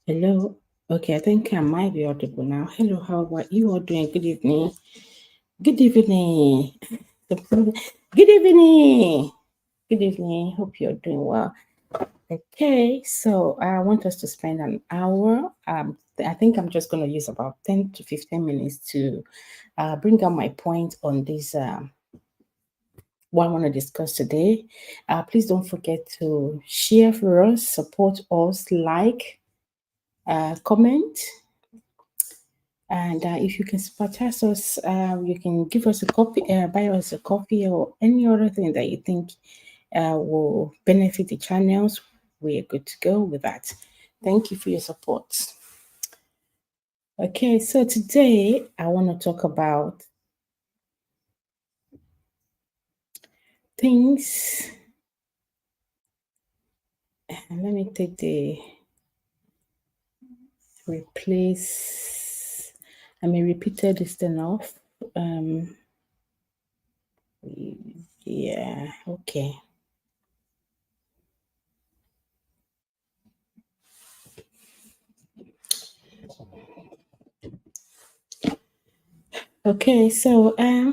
Hello. Okay, I think I might be audible now. Hello, how are you all doing? Good evening. Good evening. Good evening. Good evening. Hope you're doing well. Okay, so I want us to spend an hour. I think I'm just going to use about 10 to 15 minutes to bring out my point on this what I want to discuss today. Please don't forget to share for us, support us, like, comment. And if you can sympathize us, you can give us a copy, buy us a coffee or any other thing that you think will benefit the channels. We are good to go with that. Thank you for your support. Okay, so today I want to talk about things. Let me take the replace. I may repeated this thing off. Yeah, okay. Okay, so I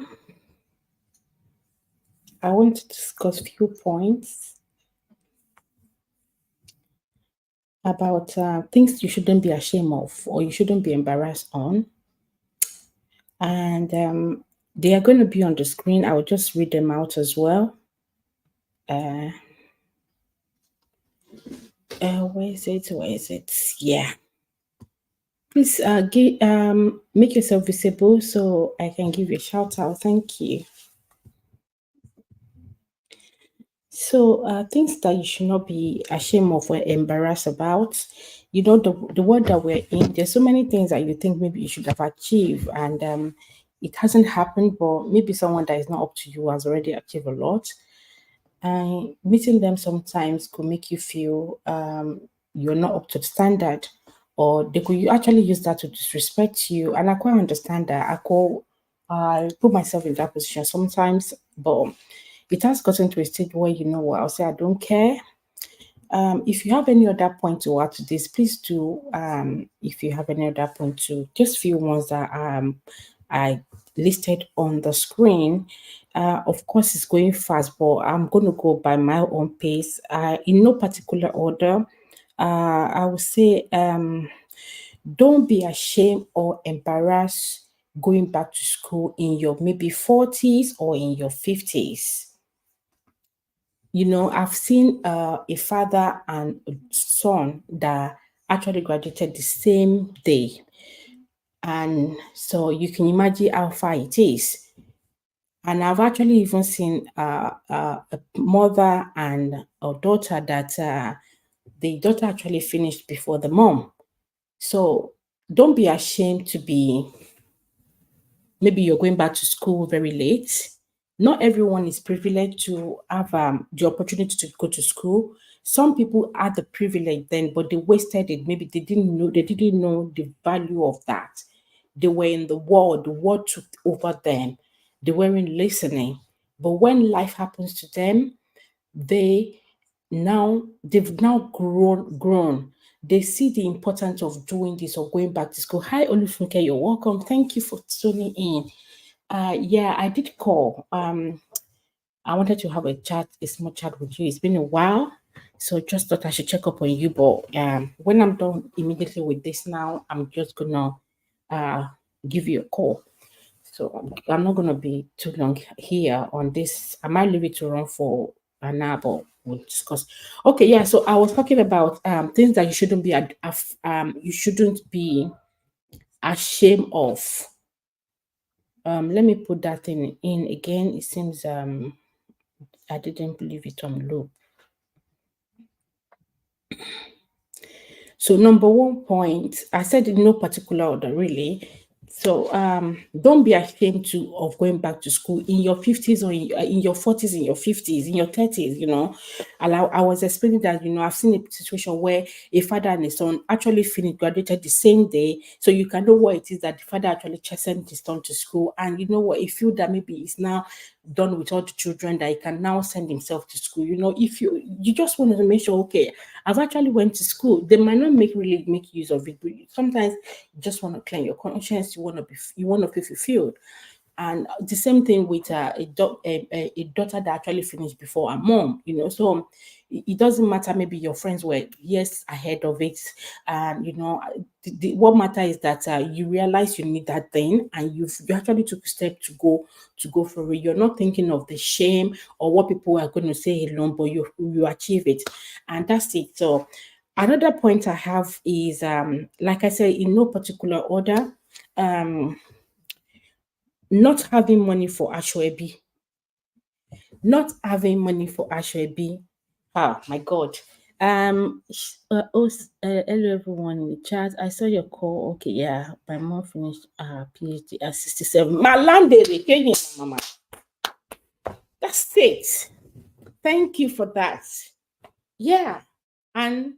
want to discuss a few points about things you shouldn't be ashamed of or you shouldn't be embarrassed on. And they are going to be on the screen. I will just read them out as well. Where is it? Where is it? Yeah. Please make yourself visible so I can give you a shout out. Thank you. So, things that you should not be ashamed of or embarrassed about. You know, the world that we're in, there's so many things that you think maybe you should have achieved, and it hasn't happened, but maybe someone that is not up to you has already achieved a lot. And meeting them sometimes could make you feel you're not up to the standard, or they could actually use that to disrespect you. And I quite understand that. I put myself in that position sometimes, but it has gotten to a stage where you know what I'll say. I don't care. If you have any other point to add to this, please do. If you have any other point to just few ones that I listed on the screen. Of course, it's going fast, but I'm going to go by my own pace. In no particular order. I would say don't be ashamed or embarrassed going back to school in your maybe 40s or in your 50s. You know, I've seen a father and a son that actually graduated the same day. And so you can imagine how far it is. And I've actually even seen a mother and a daughter that the daughter actually finished before the mom. So don't be ashamed to be, maybe you're going back to school very late. Not everyone is privileged to have the opportunity to go to school. Some people had the privilege then, but they wasted it. Maybe they didn't know the value of that. They were in the world took over them. They weren't listening. But when life happens to them, they they've now grown. They see the importance of doing this or going back to school. Hi Olufunke, you're welcome. Thank you for tuning in. Yeah, I did call. I wanted to have a small chat with you. It's been a while, so just thought I should check up on you. But when I'm done immediately with this now, I'm just gonna uh give you a call. So I'm not gonna be too long here on this. I might leave it to run for an hour, but we'll discuss. Okay, yeah. So I was talking about things that you shouldn't be ashamed of. Let me put that in again. It seems I didn't believe it on loop. So number one point, I said in no particular order, really. So don't be ashamed of going back to school in your 50s or in your 40s, in your 50s, in your 30s. You know, and I was explaining that I've seen a situation where a father and a son actually finished graduated the same day, so you can know what it is that the father actually sent his son to school, and you know what, he feel that maybe it's now done with all the children that he can now send himself to school. If you just want to make sure, okay, I've actually went to school. They might not really make use of it, but sometimes you just want to clear your conscience. You want to feel fulfilled. And the same thing with a daughter that actually finished before her mom. So it doesn't matter, maybe your friends were years ahead of it, and what matter is that you realize you need that thing, and you actually took a step to go for it. You're not thinking of the shame or what people are going to say alone, but you achieve it, and that's it. So another point I have is, like I said, in no particular order, um not having money for Ashwebi. Not having money for Ashwebi. Ah, my God. Hello everyone in the chat. I saw your call. Okay, yeah. My mom finished PhD at 67. Malandere, Kenya, mama. That's it. Thank you for that. Yeah. And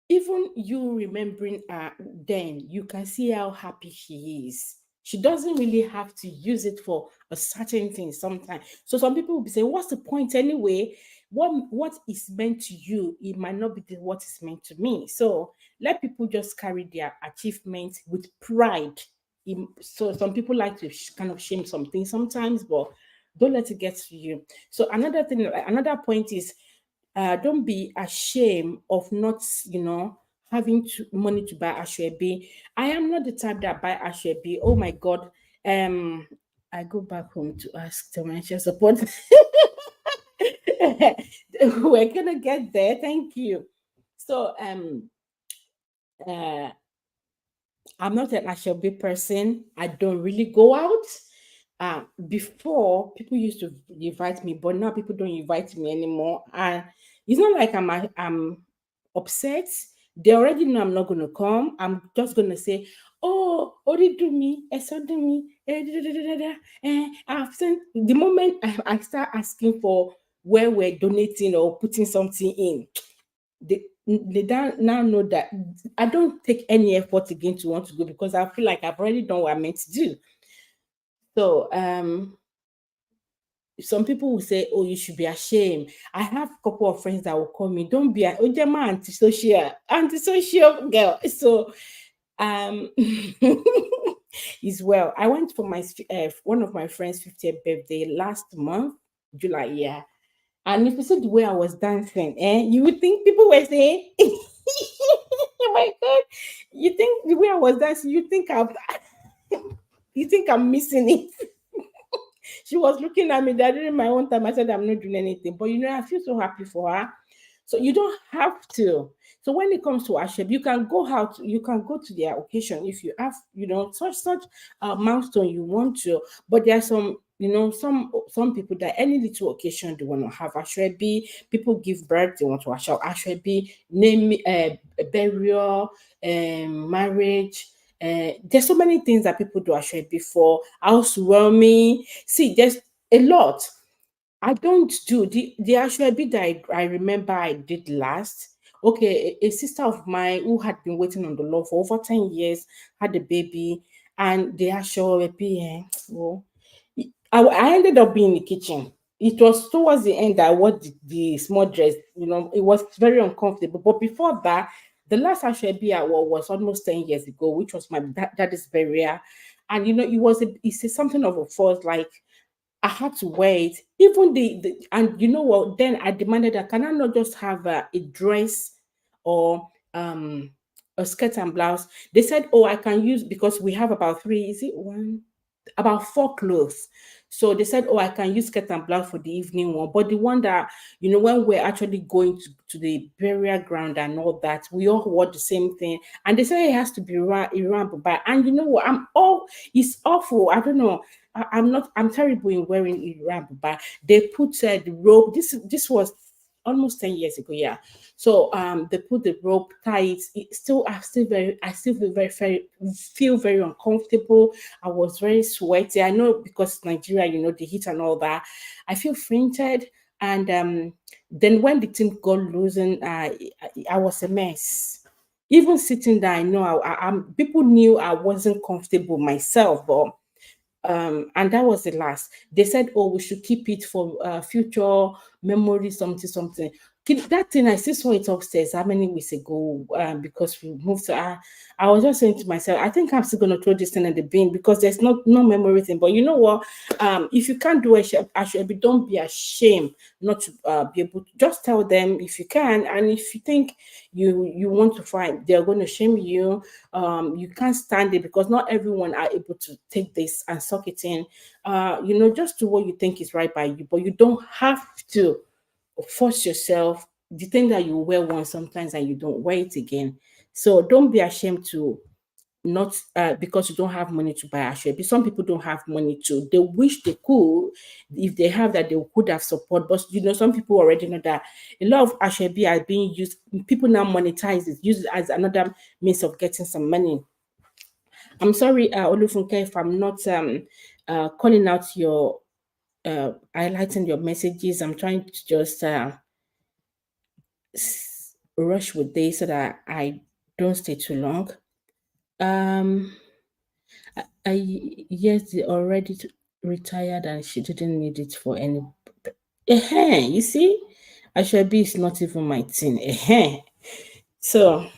even you remembering her then, you can see how happy she is. She doesn't really have to use it for a certain thing sometimes. So some people will be saying, what's the point anyway? What is meant to you, it might not be what is meant to me. So let people just carry their achievements with pride. So some people like to kind of shame something sometimes, but don't let it get to you. So another point is, don't be ashamed of not, having money to buy ashwebi. I am not the type that buy ashwebi. Oh my God. Um, I go back home to ask financial support. We're gonna get there. Thank you. So uh I'm not an ashwebi person. I don't really go out. Before, people used to invite me, but now people don't invite me anymore. And it's not like I'm upset. They already know I'm not gonna come. I'm just gonna say, "Oh, Ori do me, do me, I've sent." The moment I start asking for where we're donating or putting something in, they don't now know that I don't take any effort again to want to go, because I feel like I've already done what I meant to do. So some people will say, "Oh, you should be ashamed." I have a couple of friends that will call me, "Don't be an Ojema antisocial girl." So is well. I went for my one of my friends' 50th birthday last month, July, yeah. And if you see the way I was dancing, you would think people were saying, "Oh my God!" You think the way I was dancing, you think I'm missing it. She was looking at me that during my own time. I said, I'm not doing anything. But I feel so happy for her. So you don't have to. So when it comes to Asheb, you can go out, you can go to their occasion if you have, such milestone you want to. But there are some people that any little occasion they want to have Ashwebi. People give birth, they want to have Ashwebi, name, burial, marriage. There's so many things that people do actually before housewarming. See, there's a lot. I don't do the actual bit that I remember I did last. Okay, a sister of mine who had been waiting on the Lord for over 10 years had a baby, and the actual baby, well, I ended up being in the kitchen. It was towards the end that I wore the small dress. It was very uncomfortable. But before that, the last Ashwebi I wore was almost 10 years ago, which was my daddy's burial. And it's something of a force. Like, I had to wait. Even and you know what? Then I demanded that, can I not just have a dress or a skirt and blouse? They said, oh, I can use, because we have about three. Is it one? About four clothes. So they said, oh, I can use skirt and blouse for the evening one. But the one that, when we're actually going to the burial ground and all that, we all wore the same thing. And they said it has to be Iran Bubai. And you know what? It's awful. I don't know. I'm terrible in wearing Iran Bubai. They put the robe. This was almost 10 years ago, yeah. So they put the rope tight. I still feel very uncomfortable. I was very sweaty. I know, because Nigeria, the heat and all that. I feel fainted. And then when the thing got loosened, I was a mess. Even sitting there, I know people knew I wasn't comfortable myself, but And that was the last. They said, "Oh, we should keep it for future memory, something, something." That thing, I still saw it upstairs how many weeks ago, because we moved to. I was just saying to myself, I think I'm still gonna throw this thing in the bin because there's no memory thing. But you know what? If you can't do it, actually, don't be ashamed not to be able to just tell them if you can, and if you think you want to find, they're going to shame you. You can't stand it because not everyone are able to take this and suck it in. Just do what you think is right by you, but you don't have to force yourself. The thing that you wear once sometimes and you don't wear it again. So don't be ashamed to not because you don't have money to buy Ashwebi. Some people don't have money to. They wish they could. If they have that, they could have support. But some people already know that a lot of Ashwebi are being used. People now monetize it, use it as another means of getting some money. I'm sorry, Olufunke, if I'm not calling out your highlighting your messages. I'm trying to just rush with this so that I don't stay too long. I yes, they already retired and she didn't need it for any. You see, Ashwebi is not even my thing. So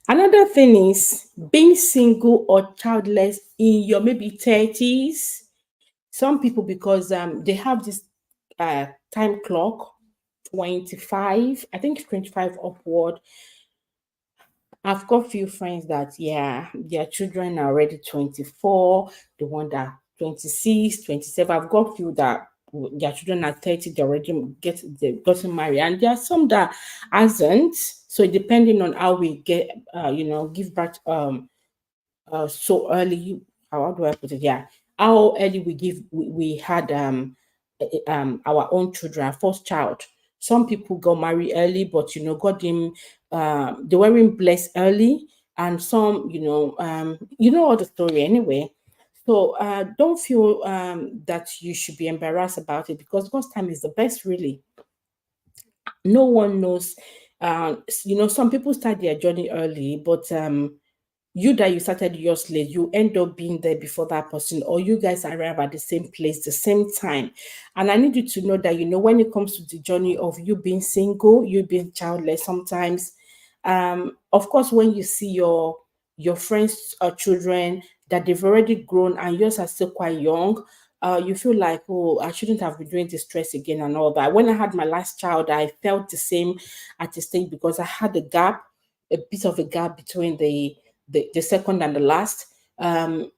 another thing is being single or childless in your maybe 30s. Some people, because they have this time clock, 25, I think 25 upward. I've got few friends that, yeah, their children are already 24, the one that 26, 27. I've got few that their children are 30, they've gotten married, and there are some that hasn't. So depending on how we get, give birth so early. How do I put it? Yeah, how early we had our own children, our first child. Some people got married early, but got him. They weren't blessed early, and some, all the story anyway. So don't feel that you should be embarrassed about it because God's time is the best, really. No one knows. Some people start their journey early, but you that you started yours late, you end up being there before that person, or you guys arrive at the same place, the same time. And I need you to know that, when it comes to the journey of you being single, you being childless, sometimes, of course, when you see your friends or children that they've already grown and yours are still quite young, you feel like, oh, I shouldn't have been doing this stress again and all that. When I had my last child, I felt the same at the stage because I had a bit of a gap between the second and the last. When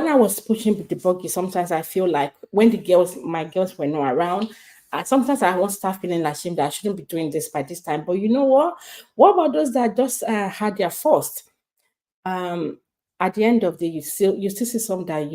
I was pushing with the buggy, sometimes I feel like when my girls were not around, sometimes I won't start feeling ashamed that I shouldn't be doing this by this time. But you know what? What about those that just had their first? Um, at the end of the day, you still see some that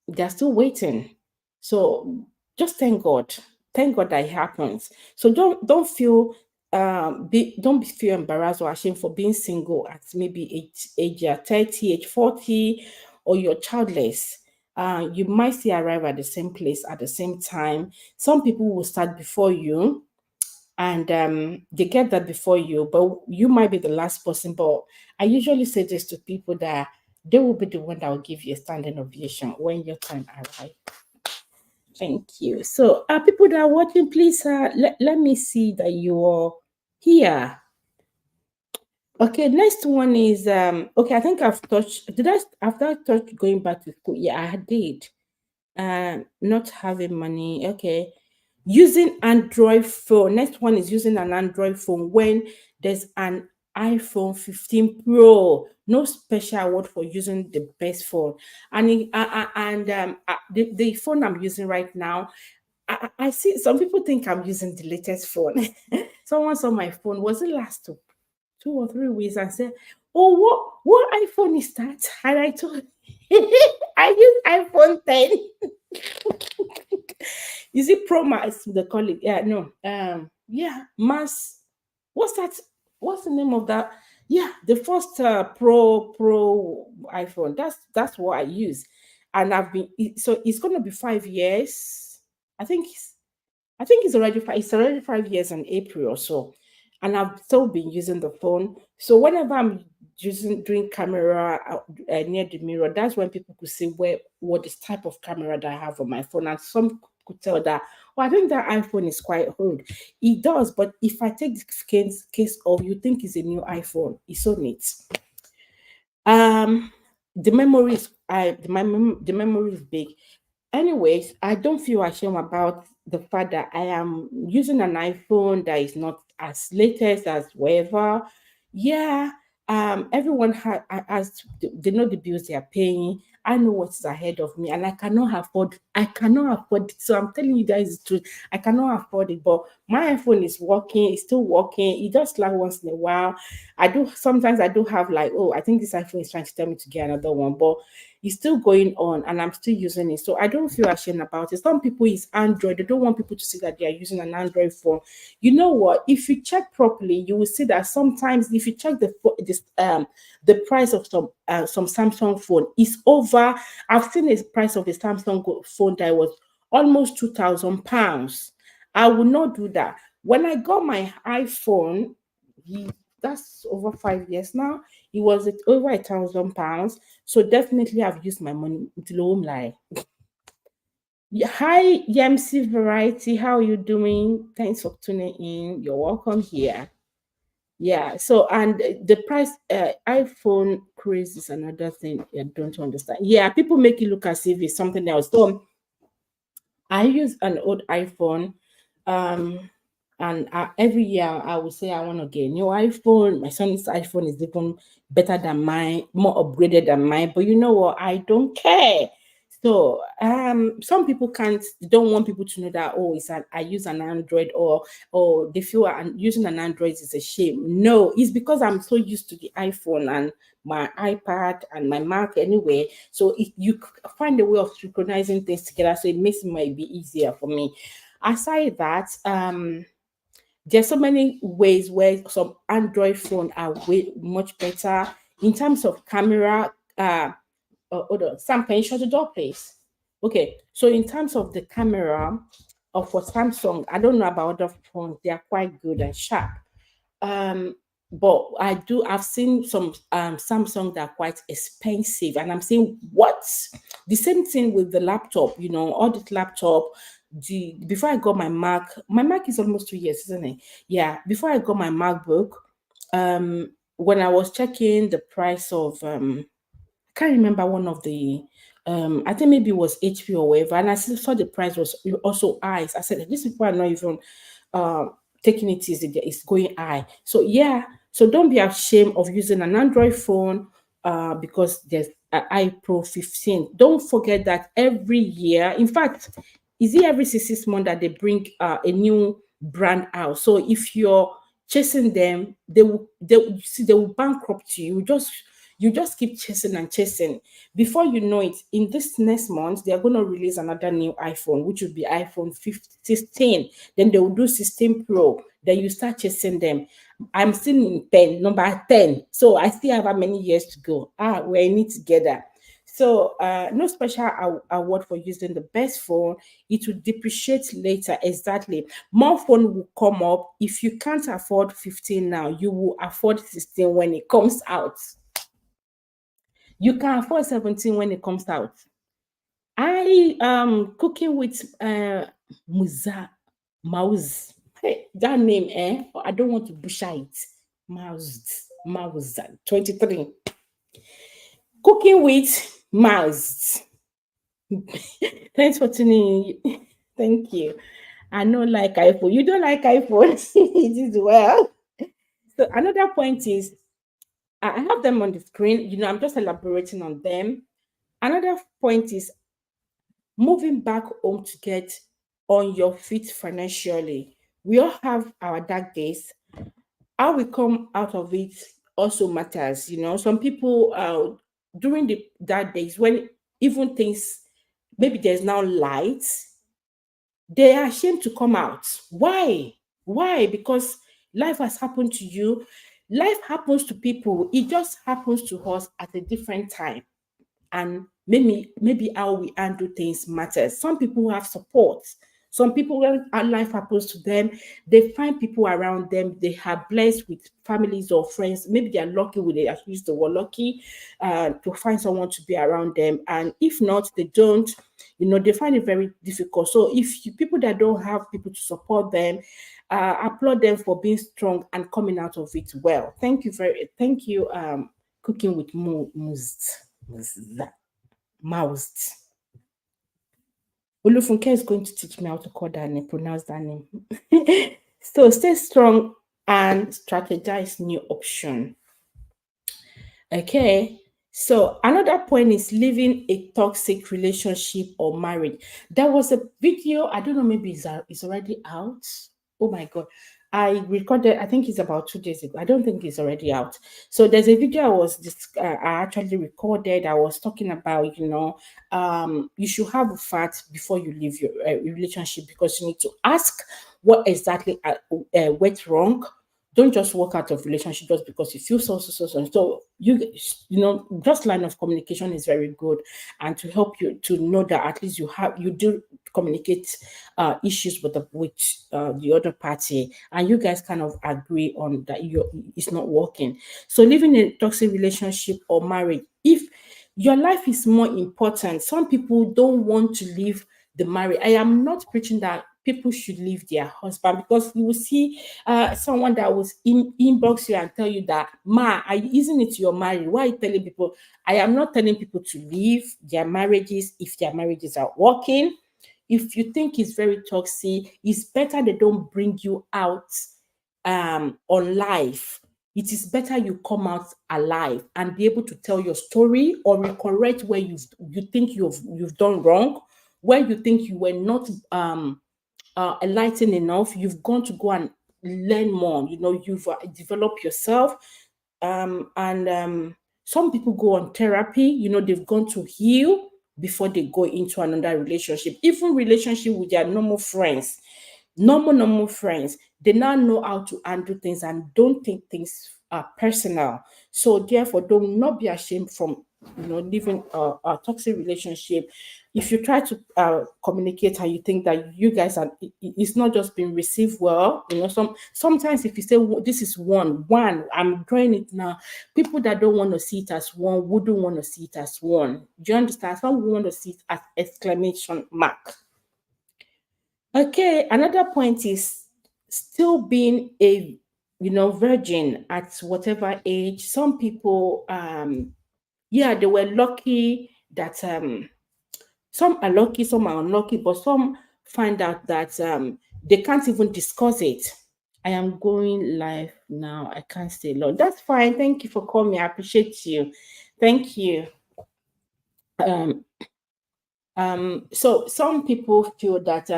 they're still waiting. So just thank God. Thank God that it happens. So don't feel don't feel embarrassed or ashamed for being single at maybe age 30, age 40, or you're childless. You might still arrive at the same place at the same time. Some people will start before you and they get that before you, but you might be the last person. But I usually say this to people that they will be the one that will give you a standing ovation when your time arrives. Thank you. So, people that are watching, please let me see that you're here. Okay, next one is okay. I think I've touched. Did I after I touched going back to school? Yeah, I did. Not having money. Okay, using Android phone. Next one is using an Android phone when there's an iPhone 15 Pro. No special award for using the best phone. The phone I'm using right now, I see some people think I'm using the latest phone. Someone saw my phone. Was it last 2 or 3 weeks and said, "Oh, what iPhone is that?" And I told I use iPhone 10. Is it Pro Max? The colleague? Yeah, no. Yeah, Max. What's that? What's the name of that? Yeah, the first Pro iPhone. That's what I use, and so it's gonna be 5 years. I think it's already 5 years in April or so, and I've still been using the phone. So whenever I'm using doing camera near the mirror, that's when people could see where what is type of camera that I have on my phone, and some could tell that, well, I think that iPhone is quite old. It does, but if I take the case of you think it's a new iPhone, it's so neat. Um, the memory is the memory is big. Anyways, I don't feel ashamed about the fact that I am using an iPhone that is not as latest as whatever. Yeah, everyone has they know the bills they are paying. I know what's ahead of me, and I cannot afford it. So I'm telling you guys the truth. I cannot afford it. But my iPhone is working, it's still working. It just like once in a while. I do have like, oh, I think this iPhone is trying to tell me to get another one, but it's still going on and I'm still using it. So I don't feel ashamed about it. Some people is Android. They don't want people to see that they are using an Android phone. You know what? If you check properly, you will see that sometimes if you check the price of some Samsung phone is over. I've seen the price of a Samsung phone that was almost £2,000. I will not do that. When I got my iPhone, that's over 5 years now. It was at over £1,000. So definitely I've used my money to home lie. Yeah, hi Yemc Variety, how are you doing? Thanks for tuning in. You're welcome here. Yeah, so and the price iPhone craze is another thing I don't understand. Yeah, people make it look as if it's something else. So I use an old iPhone, um, and every year I will say I want to get a new iPhone. My son's iPhone is even better than mine, more upgraded than mine. But you know what? I don't care. So some people can't don't want people to know that, oh, I use an Android, or they feel using an Android is a shame. No, it's because I'm so used to the iPhone and my iPad and my Mac anyway. So if you find a way of synchronizing things together, so it makes it might be easier for me. Aside that, there's so many ways where some Android phone are way much better in terms of camera. Hold on, Sam, can you shut the door, please? Okay, so in terms of the camera, for Samsung, I don't know about other phones; they are quite good and sharp. Um, but I've seen some Samsung that are quite expensive, and I'm saying what? The same thing with the laptop, all this laptop. Before I got my Mac is almost 2 years, isn't it? Yeah, before I got my MacBook, when I was checking the price of can't remember one of the I think maybe it was HP or whatever, and I saw the price was also high. So I said these people are not even uh taking it easy, it's going high. So yeah, so don't be ashamed of using an Android phone because there's an iPro 15. Don't forget that every year, in fact, is it every 6 months that they bring a new brand out. So if you're chasing them, they will bankrupt you. You just keep chasing and chasing. Before you know it, in this next month, they are going to release another new iPhone, which will be iPhone 16. Then they will do 16 Pro. Then you start chasing them. I'm still in 10, number 10. So I still have how many years to go. We're in it together. So no special award for using the best phone. It will depreciate later. Exactly. More phone will come up. If you can't afford 15 now, you will afford 16 when it comes out. You can afford 17 when it comes out. I cooking with Muza Mouse. Hey, that name, I don't want to butcher it. Mouse 23. Cooking with Mouse. Thanks for tuning in. Thank you. I don't like iPhone. You don't like iPhone. It is well. So another point is I have them on the screen. I'm just elaborating on them. Another point is moving back home to get on your feet financially. We all have our dark days. How we come out of it also matters. Some people during the dark days when even things maybe there's now light, they are ashamed to come out. Why? Why? Because life has happened to you. Life happens to people. It just happens to us at a different time, and maybe how we handle things matters. Some people have support, Some people, when life happens to them, they find people around them. They are blessed with families or friends. Maybe they are lucky with it. I use the word lucky to find someone to be around them. And if not, they don't. They find it very difficult. So if people that don't have people to support them, applaud them for being strong and coming out of it well. Thank you. Cooking with moused. Olufunke is going to teach me how to call that name, pronounce that name. So stay strong and strategize new option. Okay. So another point is leaving a toxic relationship or marriage. There was a video, I don't know, maybe it's already out. Oh my God. I recorded, I think it's about 2 days ago. I don't think it's already out. So there's a video I actually recorded. I was talking about, you should have a fact before you leave your relationship, because you need to ask what exactly went wrong. Don't just walk out of relationship just because you feel so. Just line of communication is very good, and to help you to know that at least you do communicate issues with the other party, and you guys kind of agree on that it's not working. So living in a toxic relationship or marriage, if your life is more important, some people don't want to leave the marriage. I am not preaching that people should leave their husband, because you will see someone that was inbox you and tell you that, isn't it you're married? Why are you telling people? I am not telling people to leave their marriages if their marriages are working. If you think it's very toxic, it's better they don't bring you out on live. It is better you come out alive and be able to tell your story or correct where you think you've done wrong, where you think you were not enlightened enough. You've gone to go and learn more. You've developed yourself. And some people go on therapy. They've gone to heal before they go into another relationship. Even relationship with their normal friends, normal friends, they now know how to handle things and don't take things personal. So therefore, do not be ashamed from living a toxic relationship. If you try to communicate and you think that you guys it's not just being received well, sometimes if you say, this is one, I'm drawing it now, people that don't want to see it as one wouldn't want to see it as one. Do you understand? Some want to see it as exclamation mark. Okay, another point is still being a virgin at whatever age. Some people they were lucky that some are lucky, some are unlucky, but some find out that they can't even discuss it. I am going live now. I can't stay long. That's fine. Thank you for calling me. I appreciate you. Thank you. So some people feel that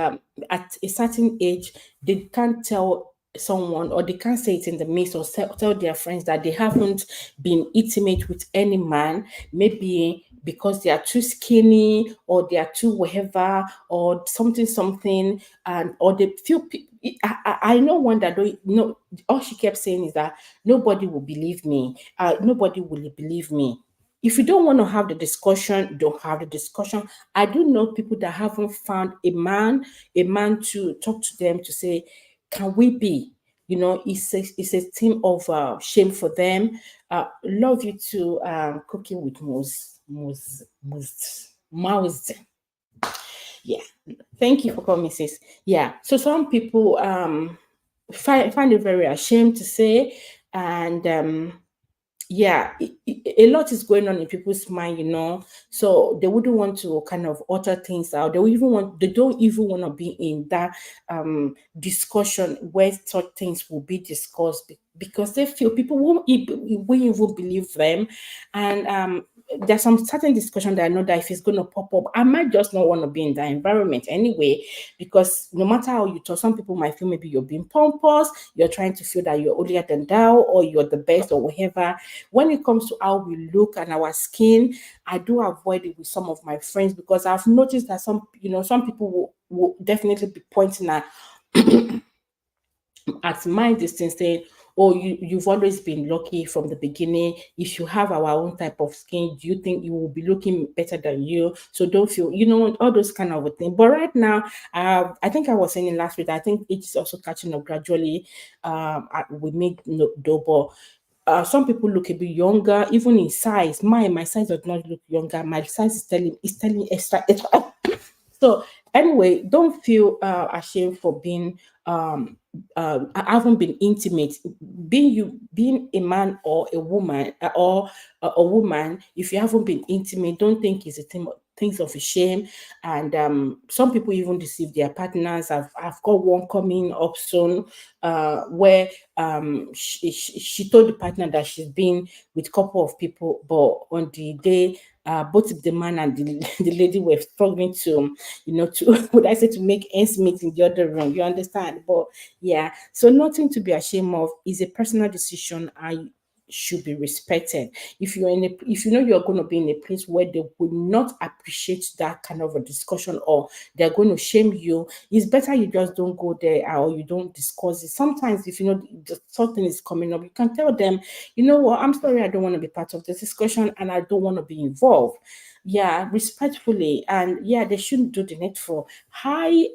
at a certain age they can't tell someone, or they can't say it in the midst, or tell their friends that they haven't been intimate with any man, maybe because they are too skinny, or they are too whatever, or something, and or they feel. I know one that don't know. All she kept saying is that nobody will believe me. Nobody will believe me. If you don't want to have the discussion, don't have the discussion. I do know people that haven't found a man to talk to them to say, can we be? It's a thing of shame for them. Love you to cooking with mouse. Yeah. Thank you for coming, sis. Yeah. So some people find it very ashamed to say, and a lot is going on in people's mind, so they wouldn't want to kind of alter things out. They don't even want to be in that discussion where such things will be discussed, because they feel people won't even believe them. And there's some certain discussion that I know that if it's going to pop up, I might just not want to be in that environment anyway, because no matter how you talk, some people might feel maybe you're being pompous, you're trying to feel that you're older than thou, or you're the best, or whatever. When it comes to how we look and our skin, I do avoid it with some of my friends, because I've noticed that some people will definitely be pointing at my distance, saying, oh, you've always been lucky from the beginning. If you have our own type of skin, do you think you will be looking better than you? So don't feel, all those kind of a thing. But right now, I think I was saying it last week, I think it's also catching up gradually. We make no double. Some people look a bit younger, even in size. My size does not look younger. My size is telling extra. So anyway, don't feel ashamed for being I haven't been intimate. Being a man or a woman or a woman, if you haven't been intimate, don't think it's a thing. Things of a shame, and some people even deceive their partners. I've got one coming up soon, where she told the partner that she's been with a couple of people, but on the day both the man and the lady were struggling to, to would I say to make ends meet in the other room. You understand? But yeah, so nothing to be ashamed of is a personal decision and should be respected. If you know you're going to be in a place where they will not appreciate that kind of a discussion, or they're going to shame you, it's better you just don't go there, or you don't discuss it. Sometimes if you know something is coming up, you can tell them, you know what, I'm sorry, I don't want to be part of this discussion and I don't want to be involved. Yeah, respectfully. And yeah, they shouldn't do the needful. Hi,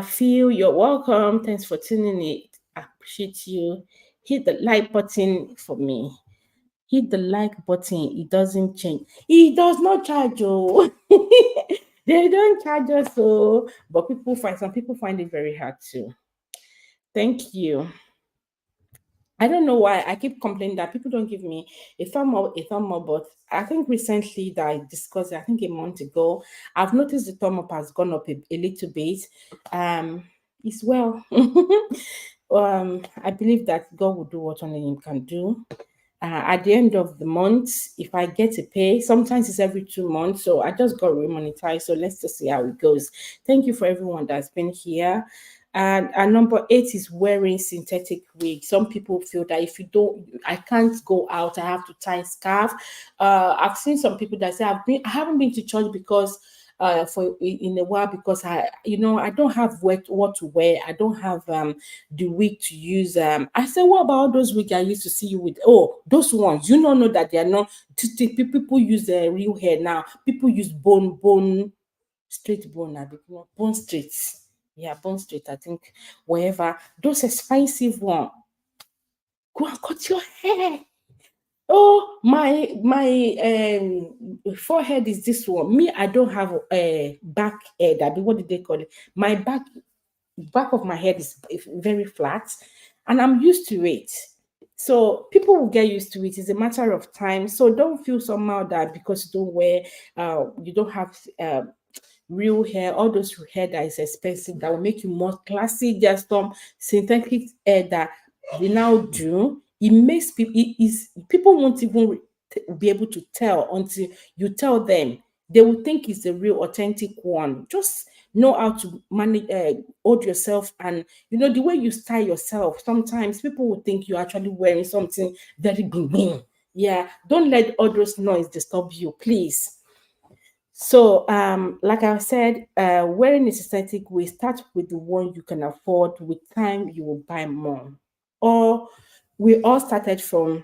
Phil, you're welcome. Thanks for tuning in. I appreciate you. Hit the like button for me. Hit the like button. It doesn't change. It does not charge you. They don't charge us, so but some people find it very hard too. Thank you. I don't know why I keep complaining that people don't give me a thumb up, but I think recently that I discussed, I think a month ago, I've noticed the thumb up has gone up a little bit. It's well. I believe that God will do what only Him can do. At the end of the month, if I get a pay, sometimes it's every 2 months. So I just got remonetized. So let's just see how it goes. Thank you for everyone that's been here. And number 8 is wearing synthetic wig. Some people feel that if you don't, I can't go out, I have to tie a scarf. I've seen some people that say I haven't been to church because for in a while because I don't have what to wear. I don't have the wig to use. I said, what about all those wigs I used to see you with? Oh, those ones. You don't know that they are not. People use real hair now. People use straight bone. Bone straight. Yeah, bone straight. I think wherever those expensive one. Go and cut your hair. Oh, my forehead is this one. Me, I don't have a back head. I mean, what did they call it? My back of my head is very flat, and I'm used to it. So people will get used to it. It's a matter of time. So don't feel somehow that because you don't have real hair, all those hair that is expensive that will make you more classy. There's some synthetic hair that they now do. It makes people people won't even be able to tell until you tell them. They will think it's the real authentic one. Just know how to manage, hold yourself, and the way you style yourself. Sometimes people will think you're actually wearing something very big. Yeah, don't let all those noise disturb you, please. So, like I said, wearing a synthetic we start with the one you can afford. With time, you will buy more. Or we all started from,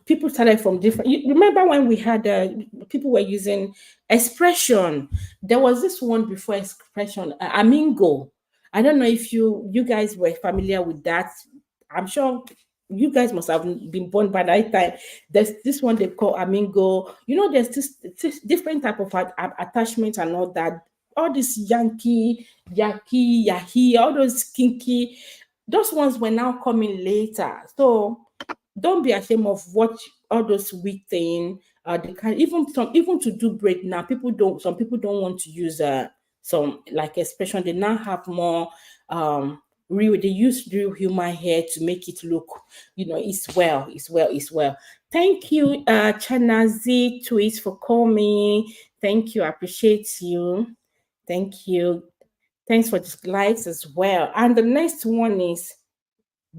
people started from different. You remember when we had people were using expression? There was this one before expression, Amingo. I don't know if you guys were familiar with that. I'm sure you guys must have been born by that time. There's this one they call Amingo. There's this different type of attachment and all that. All this Yankee, Yaki, Yahi, all those kinky, those ones were now coming later. So don't be ashamed of what all those weak thing. They can even to do braid now. Some people don't want to use some like expression. They now have more real. They use real human hair to make it look, it's well. Thank you, Chana Z Twist for calling me. Thank you, I appreciate you. Thank you. Thanks for the likes as well. And the next one is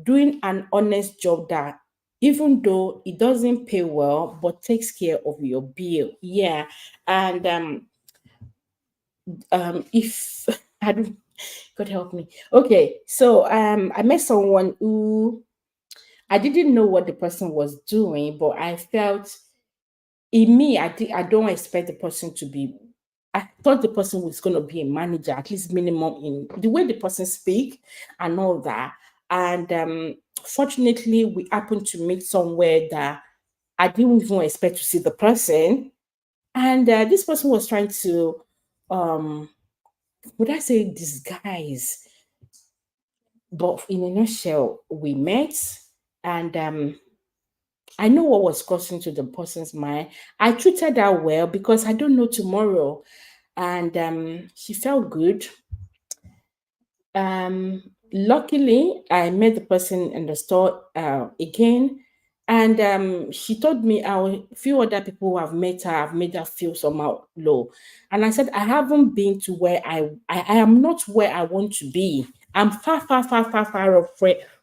doing an honest job that even though it doesn't pay well but takes care of your bill. Yeah. And if I don't, God help me. Okay, so I met someone who I didn't know what the person was doing, but I felt in me, I don't expect the person to be. I thought the person was going to be a manager, at least minimum in the way the person speak and all that. And fortunately, we happened to meet somewhere that I didn't even expect to see the person. And this person was trying to, um, would I say, disguise. But in a nutshell, we met, and I know what was crossing to the person's mind. I treated her well because I don't know tomorrow. And she felt good. Luckily, I met the person in the store again, and she told me how a few other people who have met her have made her feel somehow low. And I said, I haven't been to where I am not where I want to be. I'm far, far, far, far, far off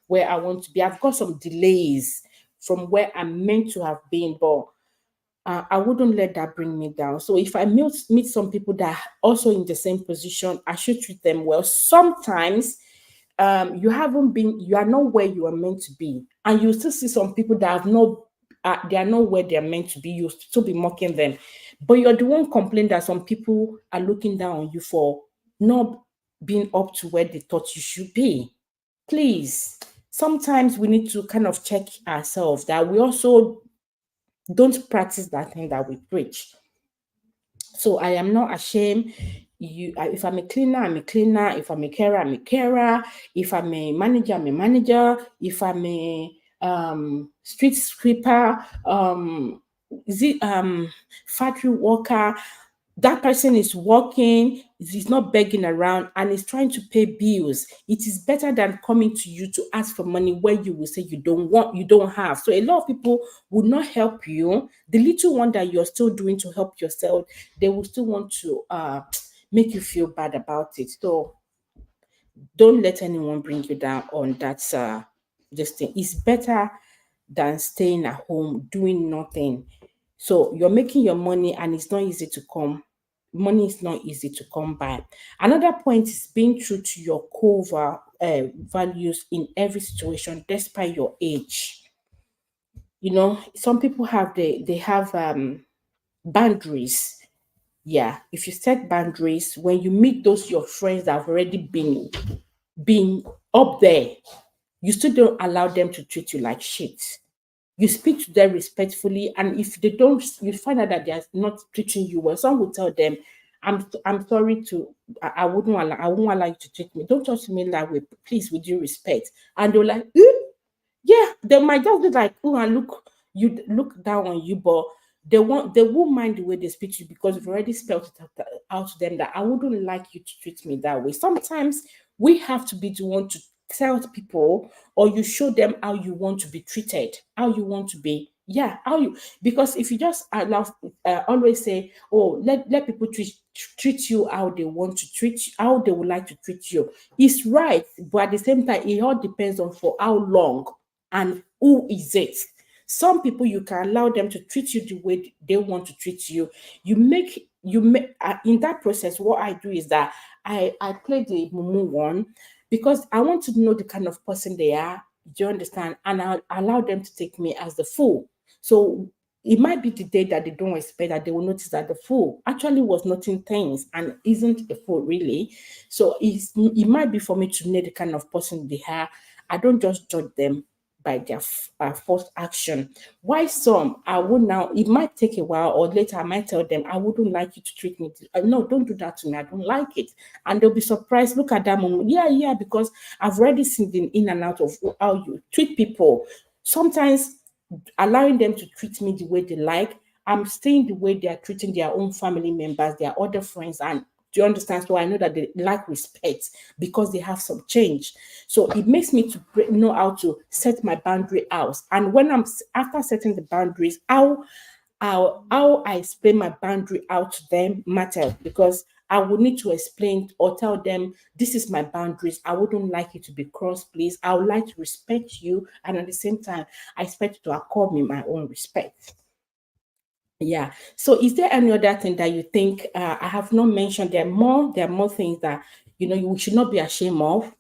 where I want to be. I've got some delays from where I'm meant to have been, but I wouldn't let that bring me down. So if I meet some people that are also in the same position, I should treat them well. Sometimes you are not where you are meant to be, and you still see some people that have not, they are not where they are meant to be. You still be mocking them, but you're the one complaining that some people are looking down on you for not being up to where they thought you should be. Please, sometimes we need to kind of check ourselves that we also don't practice that thing that we preach. So I am not ashamed. If I'm a cleaner, I'm a cleaner. If I'm a carer, I'm a carer. If I'm a manager, I'm a manager. If I'm a street sweeper, is it factory worker, that person is working, is not begging around, and is trying to pay bills. It is better than coming to you to ask for money where you will say you don't want, you don't have. So a lot of people will not help you. The little one that you're still doing to help yourself, they will still want to make you feel bad about it. So don't let anyone bring you down on that this thing. It's better than staying at home doing nothing. So you're making your money and it's not easy to come. Money is not easy to come by. Another point is being true to your core values in every situation, despite your age. You know, some people have they have boundaries. Yeah, if you set boundaries, when you meet those your friends that have already been up there, you still don't allow them to treat you like shit. You speak to them respectfully, and if they don't, you find out that they are not treating you well. Some will tell them, I'm sorry to I won't allow you to treat me. Don't talk to me that way, please, with due respect." And they're like, "Eh?" Yeah, they might just be like, "Oh, and look down on you," but they won't mind the way they speak to you because you've already spelled it out to them that I wouldn't like you to treat me that way. Sometimes we have to be the one to tell people, or you show them how you want to be treated, how you want to be. Yeah, how you, because if you just allow always say, "Oh, let people treat you how they want to treat you, how they would like to treat you," it's right, but at the same time, it all depends on for how long and who is it. Some people you can allow them to treat you the way they want to treat you. You make in that process. What I do is that I play the mumu one because I want to know the kind of person they are. Do you understand? And I allow them to take me as the fool. So it might be the day that they don't expect that they will notice that the fool actually was noting things and isn't a fool really. So it might be for me to know the kind of person they are. I don't just judge them by their first action. Why some I would now, it might take a while or later I might tell them, "I wouldn't like you to treat me no, don't do that to me, I don't like it." And they'll be surprised. Look at that moment. Yeah, yeah, because I've already seen the in and out of how you treat people. Sometimes allowing them to treat me the way they like, I'm staying the way they are treating their own family members, their other friends, and do you understand? So I know that they lack respect because they have some change. So it makes me to know how to set my boundary out. And when after setting the boundaries, how I explain my boundary out to them matters because I would need to explain or tell them this is my boundaries. I wouldn't like you to be crossed, please. I would like to respect you, and at the same time, I expect you to accord me my own respect. Yeah. So, is there any other thing that you think I have not mentioned? There are more. There are more things that you should not be ashamed of.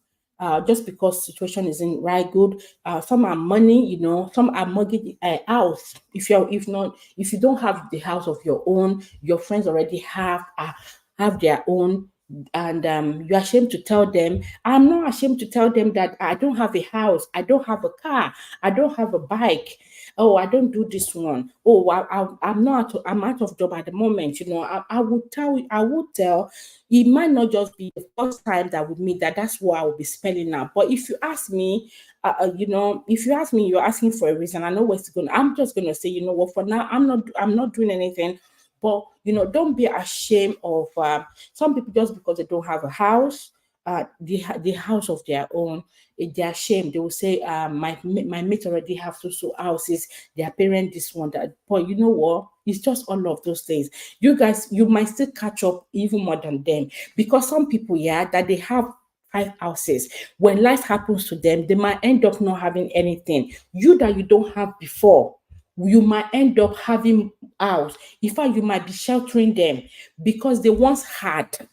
Just because situation isn't right good. Some are money, some are mortgage house. If you don't have the house of your own, your friends already have their own, and you're ashamed to tell them. I'm not ashamed to tell them that I don't have a house, I don't have a car, I don't have a bike. Oh, I don't do this one. Oh, I'm out of job at the moment. I would tell. It might not just be the first time that we meet that's what I will be spelling out. But if you ask me, if you ask me, you're asking for a reason. I know what's going. I'm just gonna say, you know what? For now, I'm not doing anything. But don't be ashamed of some people just because they don't have a house, the house of their own. They're ashamed. They will say, my mate already have so houses. Their parent this one that. But you know what? It's just all of those things. You guys, you might still catch up even more than them, because some people, yeah, that they have 5 houses. When life happens to them, they might end up not having anything. You that you don't have before, you might end up having house. In fact, you might be sheltering them because they once had.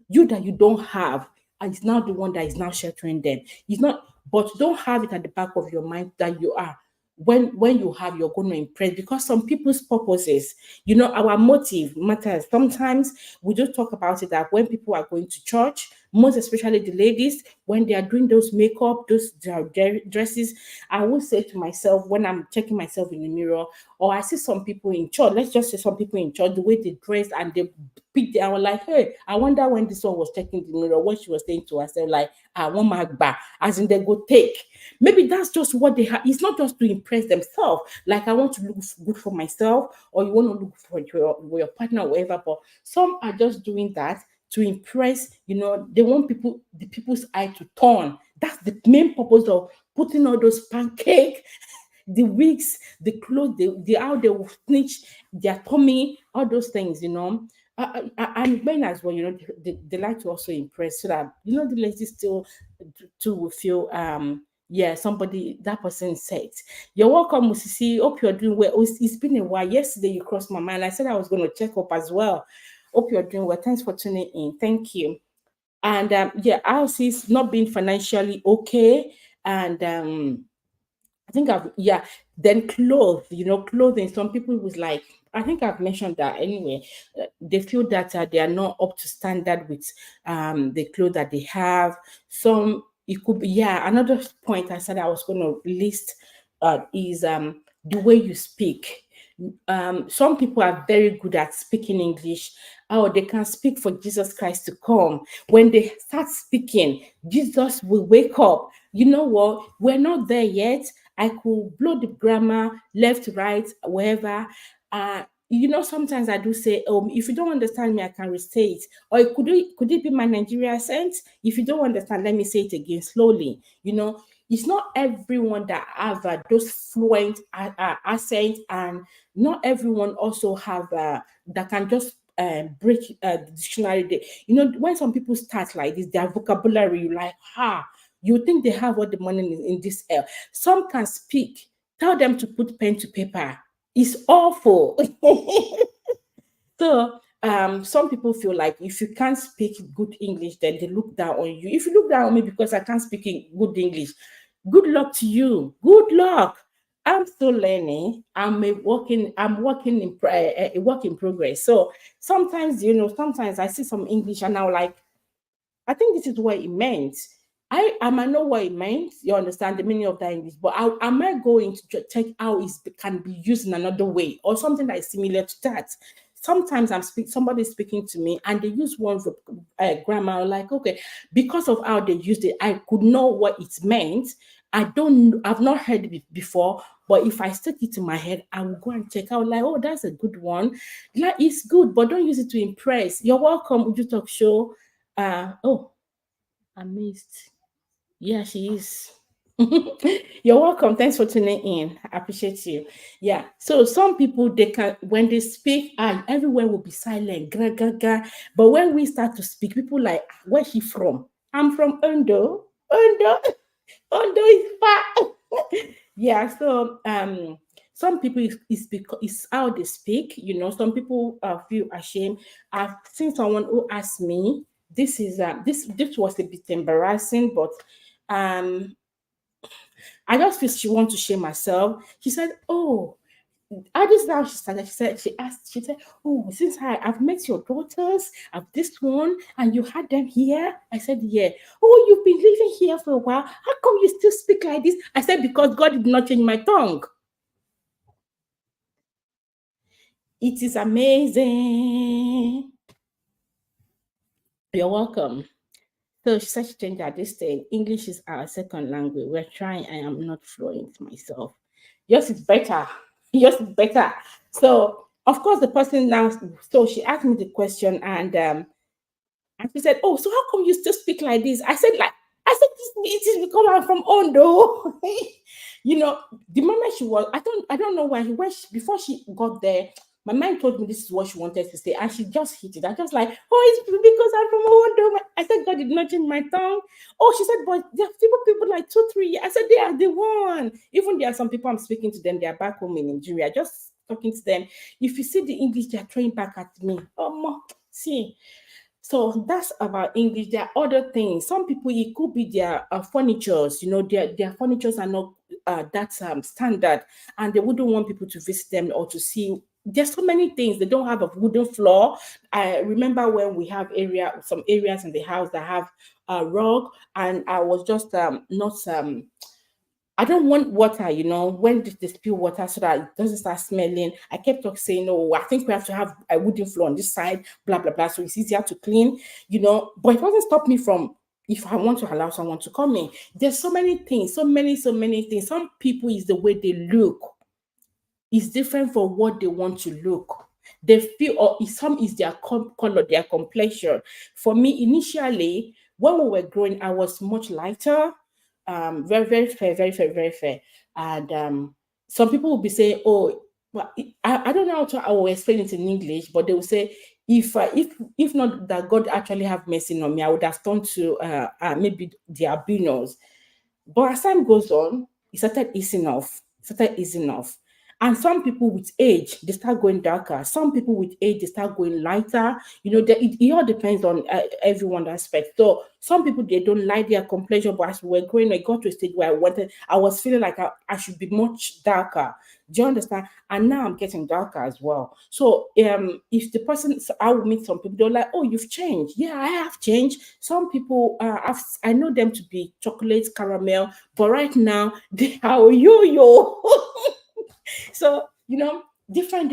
You that you don't have, and it's now the one that is now sheltering them. It's not, but don't have it at the back of your mind that you are. When you have, you're going to impress, because some people's purposes, our motive matters. Sometimes we just talk about it that when people are going to church, most especially the ladies, when they are doing those makeup, those their dresses, I will say to myself when I'm checking myself in the mirror, or I see some people in church, let's just say some people in church, the way they dress and they pick, I was like, hey, I wonder when this one was checking the mirror, what she was saying to herself, like, I want my back, as in they go take. Maybe that's just what they have. It's not just to impress themselves, like I want to look good for myself, or you want to look for your partner or whatever. But some are just doing that to impress, they want the people's eye to turn. That's the main purpose of putting all those pancake, the wigs, the clothes, the how they will snitch their tummy, all those things. And men as well, they like to also impress, so that the ladies still too will feel yeah, somebody, that person said. You're welcome, Musisi. Hope you're doing well. It's been a while. Yesterday you crossed my mind. I said I was going to check up as well. Hope you're doing well. Thanks for tuning in. Thank you. And yeah, ours is not being financially okay. And I think then clothing. Some people was like, I think I've mentioned that anyway. They feel that they are not up to standard with the clothes that they have. Some, it could be, yeah. Another point I said I was going to list is the way you speak. Some people are very good at speaking English. Oh, they can speak for Jesus Christ to come. When they start speaking, Jesus will wake up. You know what? We're not there yet. I could blow the grammar left, right, wherever. Sometimes I do say, if you don't understand me, I can restate. Or could it be my Nigerian accent? If you don't understand, let me say it again slowly. It's not everyone that have those fluent accent, and not everyone also have that can just break the dictionary. When some people start like this, their vocabulary, you like, you think they have all the money in this air. Some can speak. Tell them to put pen to paper. It's awful. So some people feel like if you can't speak good English, then they look down on you. If you look down on me because I can't speak good English, good luck to you. Good luck. I'm still learning. I'm working a work in progress. So sometimes I see some English and I'm like, I think this is what it meant. I might know what it meant. You understand the meaning of that English, but I might go into check how it can be used in another way or something that is similar to that. Sometimes somebody speaking to me and they use one grammar, like, okay, because of how they used it, I could know what it meant. I've not heard it before, but if I stick it in my head, I will go and check out, like, oh, that's a good one. Like, it's good, but don't use it to impress. You're welcome, Uju Talk Show. Oh, I missed. Yeah, she is. You're welcome. Thanks for tuning in. I appreciate you. Yeah. So some people, they can, when they speak, and everywhere will be silent. Gra, gra, gra. But when we start to speak, people like, where's she from? I'm from Ondo. Ondo. Ondo is far. Yeah. So some people is because it's how they speak. Some people feel ashamed. I've seen someone who asked me this was a bit embarrassing, but um I just feel she wants to shame herself. She said, "Oh, how this now?" She started. She said, "Oh, since I've met your daughters, I've this one, and you had them here." I said, "Yeah." "Oh, you've been living here for a while. How come you still speak like this?" I said, "Because God did not change my tongue." It is amazing. You're welcome. So she said she changed her this thing. English is our second language. We're trying. I am not fluent myself. Yours is better. Yours is better. So of course the person now. So she asked me the question, and she said, "Oh, so how come you still speak like this?" I said, "It is because I'm from Ondo." you know, the moment she was, I don't know why. Before she got there, my mind told me this is what she wanted to say, and she just hit it. I just like, "Oh, it's because I'm from Ondo." I said, "God did not change my tongue." Oh, she said, "But there are people like 2, 3 years." I said, "They are the one." Even there are some people I'm speaking to them. They are back home in Nigeria. Just talking to them. If you see the English, they are throwing back at me. See. So that's about English. There are other things. Some people, it could be their furnitures. Their furnitures are not that standard, and they wouldn't want people to visit them or to see. There's so many things. They don't have a wooden floor. I remember when we have some areas in the house that have a rug, and I was just not I don't want water, when they spill water so that it doesn't start smelling. I kept on saying, "Oh, I think we have to have a wooden floor on this side, blah, blah, blah. So it's easier to clean, But it doesn't stop me from, if I want to allow someone to come in. There's so many things, so many things. Some people is the way they look is different from what they want to look. They feel, or some is their color, their complexion. For me, initially, when we were growing, I was much lighter, very, very fair, very fair, very fair. And some people will be saying, "Oh, well, I don't know how to I will explain it in English," but they will say, if not that God actually have mercy on me, I would have turned to maybe the albinos. But as time goes on, it started easing off. Started easing off. And some people with age, they start going darker. Some people with age, they start going lighter. It all depends on everyone aspect. So some people, they don't like their complexion, but as we were growing, I got to a stage where I was feeling like I should be much darker. Do you understand? And now I'm getting darker as well. So if the person, so I will meet some people, they're like, "Oh, you've changed." Yeah, I have changed. Some people, I know them to be chocolate caramel, but right now they are yo-yo. So different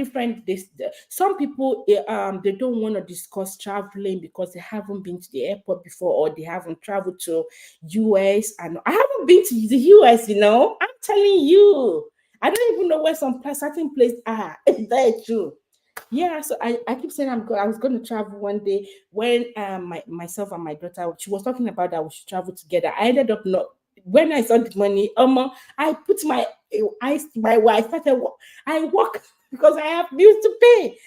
some people they don't want to discuss traveling because they haven't been to the airport before, or they haven't traveled to US. And I haven't been to the US. I'm telling you, I don't even know where certain places are. It's very true. Yeah, so I keep saying I was going to travel one day. When myself and my daughter, she was talking about that we should travel together. I ended up not. When I saw the money, I put my eyes to my wife. I walk because I have bills to pay.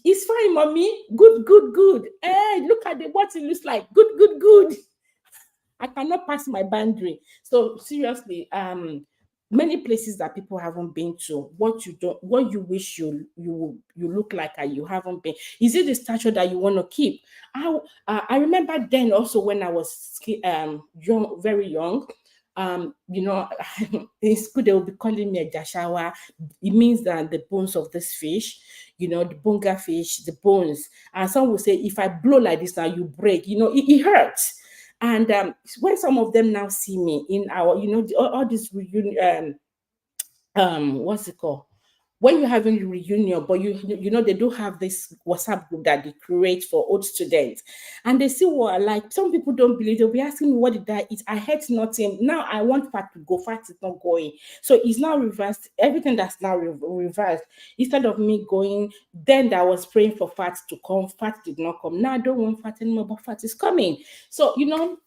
It's fine, mommy. Good, good, good. Hey, look at what it looks like. Good, good, good. I cannot pass my boundary. So seriously, many places that people haven't been to, what you wish you look like and you haven't been. Is it the stature that you want to keep? I remember then also when I was young, very young. In school they will be calling me a jashawa. It means that the bones of this fish, the bonga fish, the bones. And some will say, if I blow like this now, you break. It hurts. And when some of them now see me in our, all these reunion, what's it called? When you're having a reunion, but they do have this WhatsApp group that they create for old students, and they see what I like. Some people don't believe. They'll be asking me, "What did I eat? I had nothing. Now I want fat to go. Fat is not going." So it's now reversed. Everything that's now reversed. Instead of me going, then that I was praying for fat to come. Fat did not come. Now I don't want fat anymore, but fat is coming. So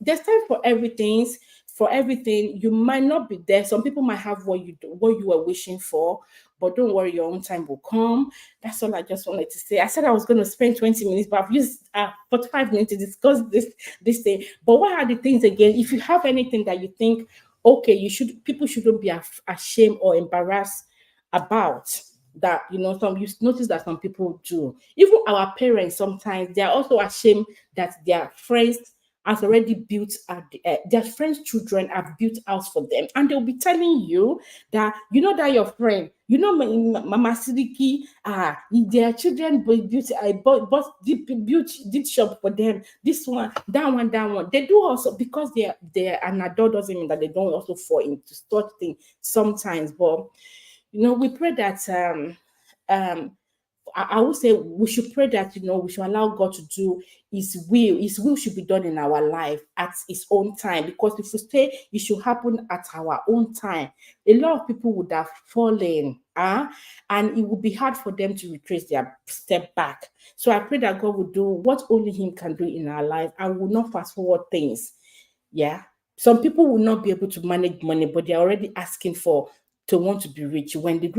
there's time for everything. For everything, you might not be there. Some people might have what you were wishing for, but don't worry, your own time will come. That's all I just wanted to say. I said I was going to spend 20 minutes, but I've used 45 minutes to discuss this thing. But what are the things again? If you have anything that you think, okay, people shouldn't be ashamed or embarrassed about. that you notice that some people do. Even our parents sometimes they are also ashamed that their friends has already built their friends' children have built house for them, and they'll be telling you that that your friend, Mama Sidiki, their children built, did shop for them. This one, that one, that one. They do also because they're an adult doesn't mean that they don't also fall into such things sometimes. But we pray that I would say we should pray that we should allow God to do His will. His will should be done in our life at His own time. Because if we say it should happen at our own time, a lot of people would have fallen, and it would be hard for them to retrace their step back. So I pray that God will do what only Him can do in our life, and will not fast forward things. Yeah. Some people will not be able to manage money, but they're already asking to want to be rich. When the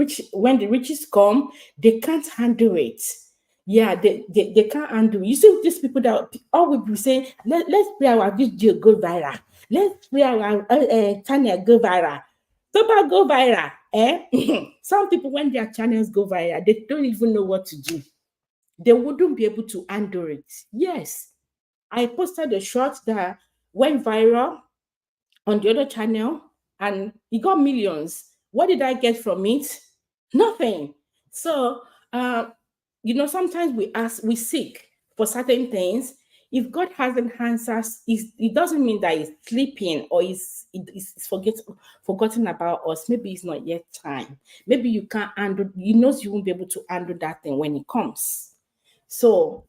riches come, they can't handle it. Yeah, they can't handle it. You see these people that all we be saying, let's pray our video go viral. Let's pray our channel go viral. Toba go viral. Some people, when their channels go viral, they don't even know what to do. They wouldn't be able to handle it. Yes. I posted a short that went viral on the other channel and it got millions. What did I get from it? Nothing. So, sometimes we seek for certain things. If God hasn't answered, it doesn't mean that He's sleeping or He's forgotten about us. Maybe it's not yet time. Maybe you can't handle. He knows you won't be able to handle that thing when it comes. So,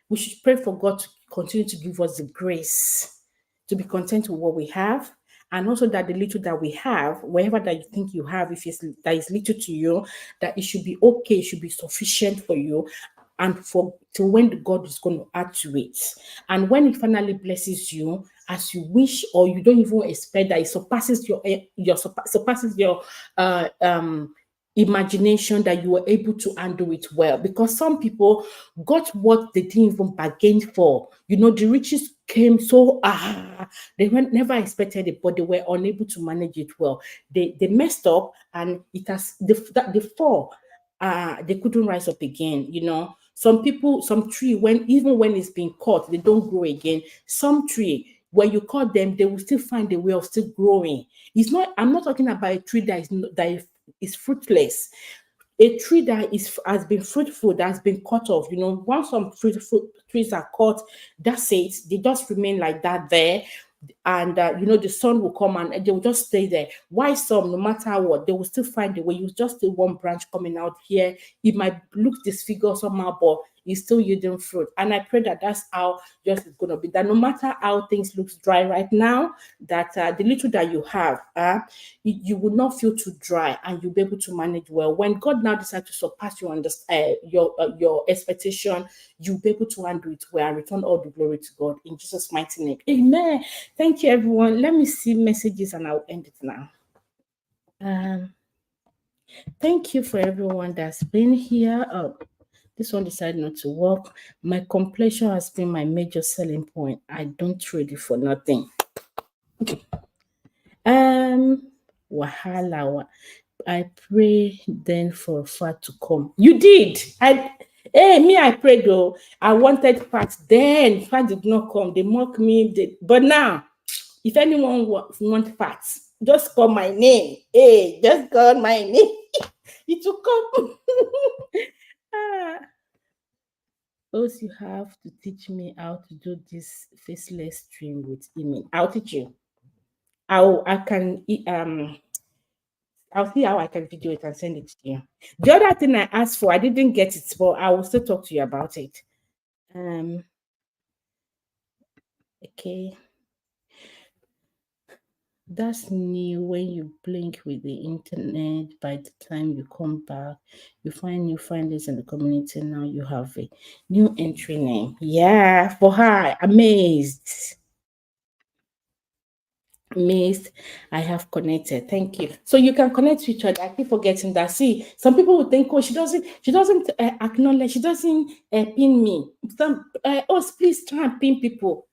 we should pray for God to continue to give us the grace to be content with what we have, and also that the little that we have, wherever that you think you have, if that is little to you, that it should be okay, it should be sufficient for you, and to when God is going to add to it. And when He finally blesses you as you wish, or you don't even expect, that it surpasses your imagination, that you were able to handle it well. Because some people got what they didn't even bargain for. The riches came so they never expected it, but they were unable to manage it well. They messed up, and it has the fall. They couldn't rise up again. Some people, some tree, even when it's been cut, they don't grow again. Some tree, when you cut them, they will still find a way of still growing. I'm not talking about a tree that is fruitless. A tree that has been fruitful, that has been cut off. Once some fruitful trees are cut, that's it. They just remain like that there. And the sun will come and they will just stay there. Why some, no matter what, they will still find a way. You just see one branch coming out here. It might look disfigured somehow, but it's still yielding fruit. And I pray that that's how just it's going to be. That no matter how things looks dry right now, that the little that you have, you will not feel too dry, and you'll be able to manage well. When God now decides to surpass your expectation, you'll be able to handle it well and return all the glory to God in Jesus' mighty name. Amen. Thank you, everyone. Let me see messages and I'll end it now. Thank you for everyone that's been here. This one decided not to work. My complexion has been my major selling point. I don't trade it for nothing. Okay. Wahala. I pray then for fat to come. You did. I prayed though. I wanted fat then. Fat did not come. They mock me. But now, if anyone wants fat, just call my name. Hey, just call my name. It will come. Also, you have to teach me how to do this faceless stream with email. I'll teach you. I'll see how I can video it and send it to you. The other thing I asked for, I didn't get it, but I will still talk to you about it. Okay. That's new. When you blink with the internet, by the time you come back, you find new findings in the community. Now you have a new entry name. Yeah, for her, amazed. I have connected. Thank you. So you can connect to each other. I keep forgetting that. See, some people would think, oh, she doesn't acknowledge, she doesn't pin me. Please try and pin people.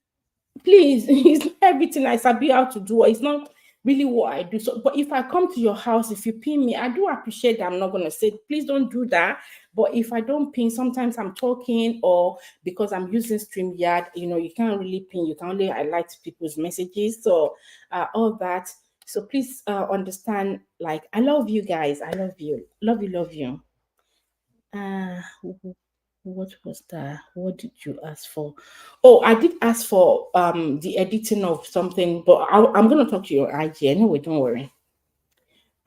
Please, it's not everything I sabi how to do. It's not really what I do. So, but if I come to your house, if you pin me, I do appreciate that. I'm not gonna say please don't do that. But if I don't pin, sometimes I'm talking or because I'm using StreamYard, you can't really pin. You can only highlight people's messages. So all that. So please understand. Like I love you guys. I love you. Love you. Love you. Uh, what was that? What did you ask for? Oh, I did ask for the editing of something, but I'm gonna talk to your IG anyway. Don't worry.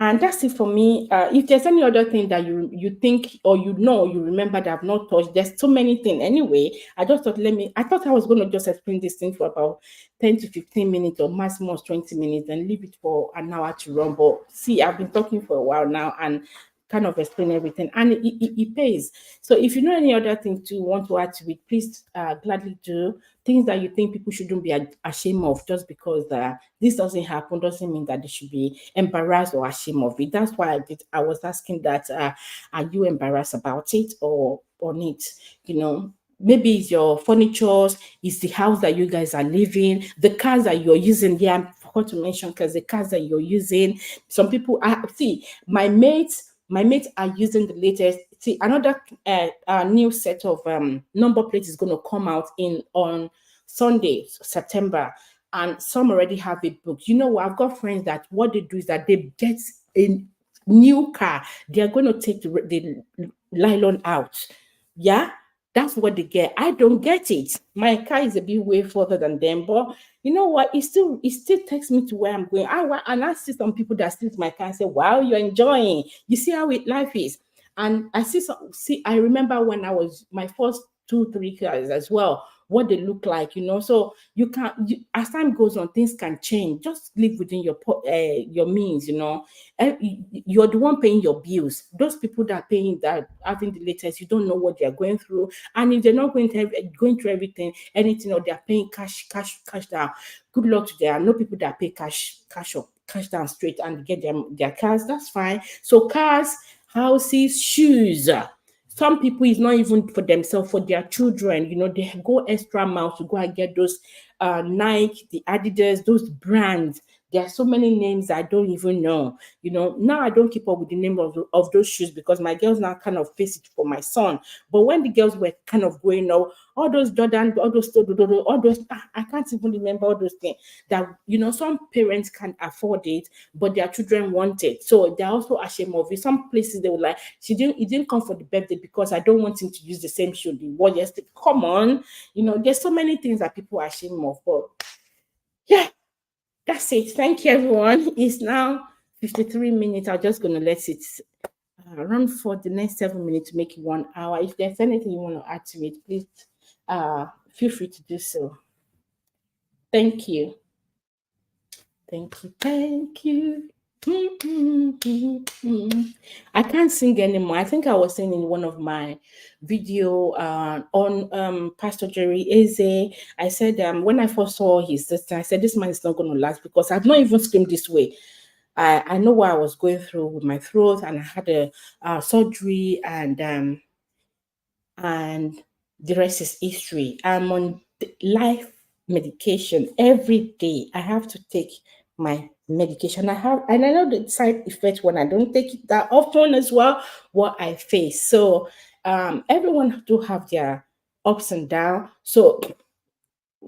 And that's it for me. If there's any other thing that you think or you remember that I've not touched, there's so many things. Anyway, I just thought I thought I was gonna just explain this thing for about 10 to 15 minutes or maximum 20 minutes and leave it for an hour to run. But see, I've been talking for a while now and kind of explain everything and it pays. So if you know any other thing to want to add to it, please gladly do. Things that you think people shouldn't be ashamed of just because this doesn't happen doesn't mean that they should be embarrassed or ashamed of it. That's why I was asking that are you embarrassed about it or on it? Maybe it's your furniture, it's the house that you guys are living, the cars that you're using. Yeah, I forgot to mention because the cars that you're using. Some people I see my mates are using the latest. See, another new set of number plate is going to come out in on Sunday, September, and some already have it booked. You know what? I've got friends that what they do is that they get a new car. They are going to take the nylon out. Yeah, that's what they get. I don't get it. My car is a bit way further than them, but you know what? It still takes me to where I'm going. And I see some people that sit in my car and say, "Wow, you're enjoying. You see how life is." And I see. I remember when I was my first 2, 3 cars as well. What they look like, So you can, as time goes on, things can change. Just live within your means, You're the one paying your bills. Those people that are paying that having the latest, you don't know what they are going through, and if they're not going through anything, or they are paying cash down, good luck to them. I know people that pay cash down straight and get their cars. That's fine. So cars, houses, shoes. Some people is not even for themselves, for their children. They go extra miles to go and get those Nike, the Adidas, those brands. There are so many names I don't even know. Now I don't keep up with the name of those shoes because my girls now kind of face it for my son. But when the girls were kind of growing up, all those Jordan, all those, I can't even remember all those things that, some parents can afford it, but their children want it. So they're also ashamed of it. Some places they were like, it didn't come for the birthday because I don't want him to use the same shoe he wore yesterday. Come on. There's so many things that people are ashamed of. But yeah, that's it. Thank you, everyone. It's now 53 minutes. I'm just going to let it run for the next 7 minutes to make it 1 hour. If there's anything you want to add to it, please feel free to do so. Thank you. Thank you. Thank you. I can't sing anymore. I think I was saying in one of my video on Pastor Jerry Eze. I said when I first saw his sister, I said this man is not going to last because I've not even screamed this way. I know what I was going through with my throat, and I had a surgery, and the rest is history. I'm on life medication every day. I have to take my medication. And I know the side effects when I don't take it that often as well, what I face. So everyone do have their ups and downs. So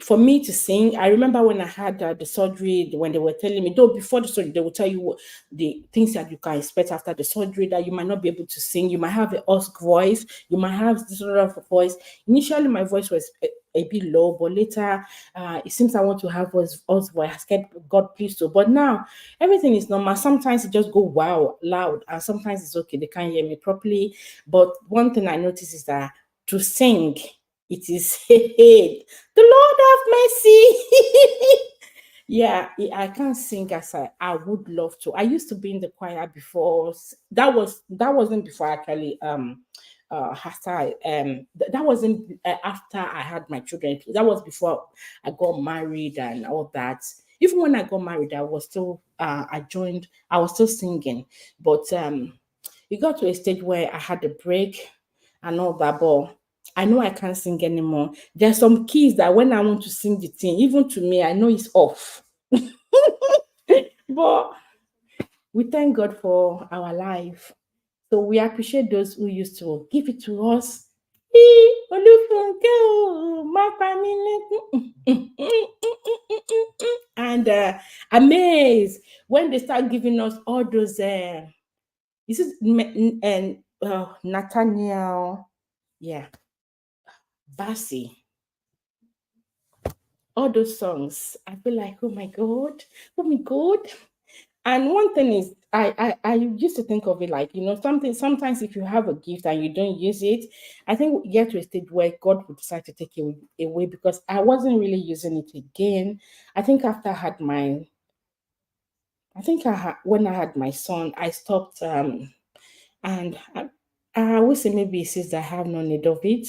for me to sing, I remember when I had the surgery, when they were telling me, though before the surgery, they will tell you what the things that you can expect after the surgery, that you might not be able to sing, you might have a husk voice, you might have this sort of voice. Initially, my voice was a bit low, but later it seems I want to have voice. I said, God, please so. But now everything is normal. Sometimes it just go wow loud, and sometimes it's okay. They can't hear me properly. But one thing I notice is that to sing, it is the Lord have mercy. Yeah, I can't sing as I would love to. I used to be in the choir before. That wasn't before actually after that wasn't after I had my children. That was before I got married and all that. Even when I got married, I was still I was still singing, but it got to a stage where I had a break and all that. But I know I can't sing anymore. There's some keys that when I want to sing the thing, even to me, I know it's off. But we thank God for our life. So we appreciate those who used to give it to us. Olúfúnkẹ́ o, má pa mí lẹ́kún. And amazed when they start giving us all those. This is and Nathaniel, yeah, Bassey, all those songs. I feel like, oh my God. And one thing is, I used to think of it like, something. Sometimes if you have a gift and you don't use it, I think we get to a stage where God would decide to take it away because I wasn't really using it again. I think after when I had my son, I stopped. And I would say maybe it says I have no need of it.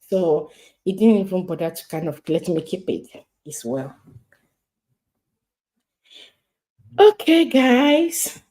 So it didn't even bother to kind of let me keep it as well. Okay, guys.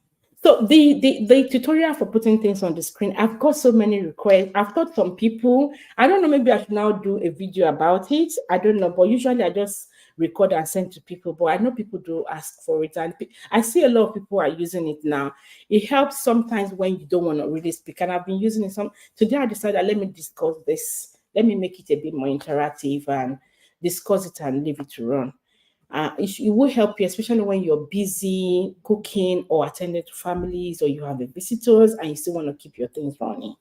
So the tutorial for putting things on the screen, I've got so many requests. I've got some people. I don't know, maybe I should now do a video about it. I don't know, but usually I just record and send to people. But I know people do ask for it, and I see a lot of people are using it now. It helps sometimes when you don't want to really speak. And I've been using it some today. I decided let me discuss this. Let me make it a bit more interactive and discuss it and leave it to run. It will help you, especially when you're busy cooking or attending to families or you have the visitors and you still want to keep your things running.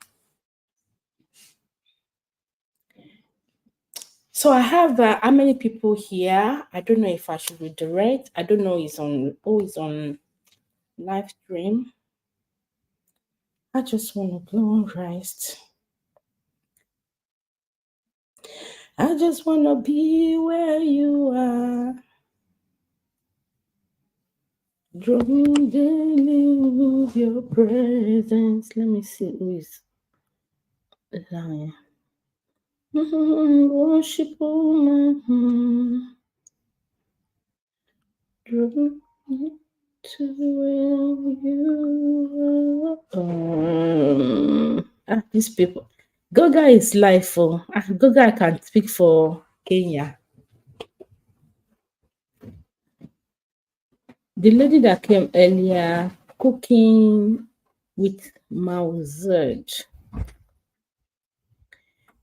So I have how many people here? I don't know if I should redirect. I don't know. It's on live stream. I just want to blow on rest. I just want to be where you are. Draw me daily with your presence. Let me see who is lying. Worship woman. Draw me to where you are. These people. Goga is life for Goga can speak for Kenya. The lady that came earlier, cooking with Mauzurge.